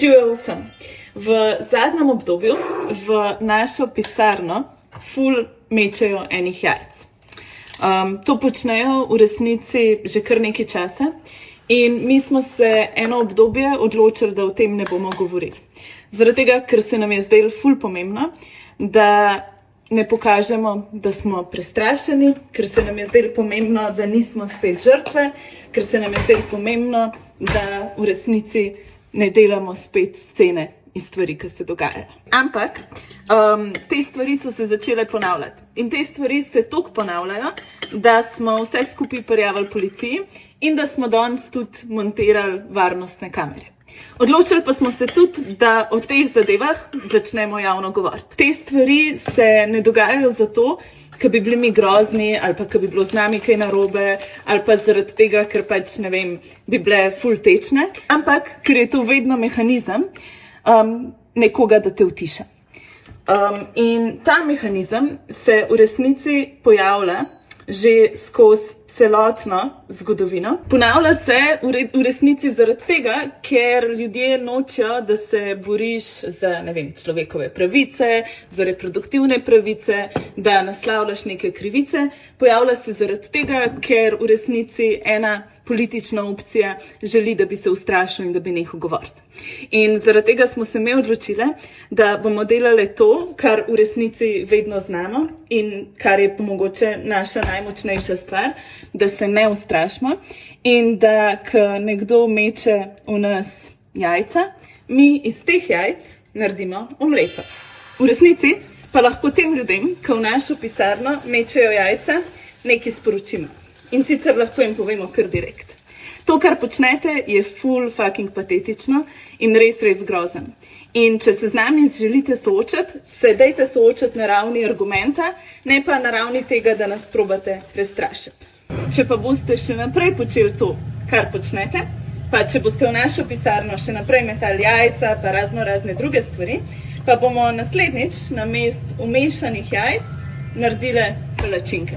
Živijo vsem. V zadnjem obdobju v našo pisarno ful mečejo enih jajc. To počnejo v resnici že kar nekaj časa in mi smo se eno obdobje odločili, da o tem ne bomo govorili. Zaradi tega, ker se nam je zdelo ful pomembno, da ne pokažemo, da smo prestrašeni, ker se nam je zdelo pomembno, da nismo spet žrtve, ker se nam je zdelo pomembno, da v resnici ne delamo spet scene iz stvari, ki se dogajajo. Ampak te stvari so se začele ponavljati. In te stvari se toliko ponavljajo, da smo vse skupaj prijavili policiji in da smo danes tudi montirali varnostne kamere. Odločili pa smo se tudi, da o teh zadevah začnemo javno govoriti. Te stvari se ne dogajajo zato, ker bi bili mi grozni, ali pa ker bi bilo z nami kaj narobe, ali pa zaradi tega, ker pač, ne vem, bi bile ful tečne, ampak ker je to vedno mehanizem nekoga, da te utiša. In ta mehanizem se v resnici pojavlja že skozi celotno zgodovino. Ponavlja se v resnici zaradi tega, ker ljudje nočejo, da se boriš za, ne vem, človekove pravice, za reproduktivne pravice, da naslavljaš neke krivice. Pojavlja se zaradi tega, ker v resnici ena politična opcija želi, da bi se ustrašil in da bi nehal govoriti. In zaradi tega smo se mi odločile, da bomo delali to, kar v resnici vedno znamo in kar je mogoče naša najmočnejša stvar, da se ne ustrašimo in da, ko nekdo meče v nas jajca, mi iz teh jajc naredimo omleto. V resnici pa lahko tem ljudem, ki v našo pisarno mečejo jajca, nekaj sporočimo. In sicer lahko jim povemo kar direkt. To, kar počnete, je ful fucking patetično in res grozen. In če se z nami želite soočati, se dajte soočati na ravni argumenta, ne pa na ravni tega, da nas probate prestrašiti. Če pa boste še naprej počeli to, kar počnete, pa če boste v našo pisarno še naprej metali jajca, pa razne druge stvari, pa bomo naslednjič namesto umešanih jajc naredile palačinke.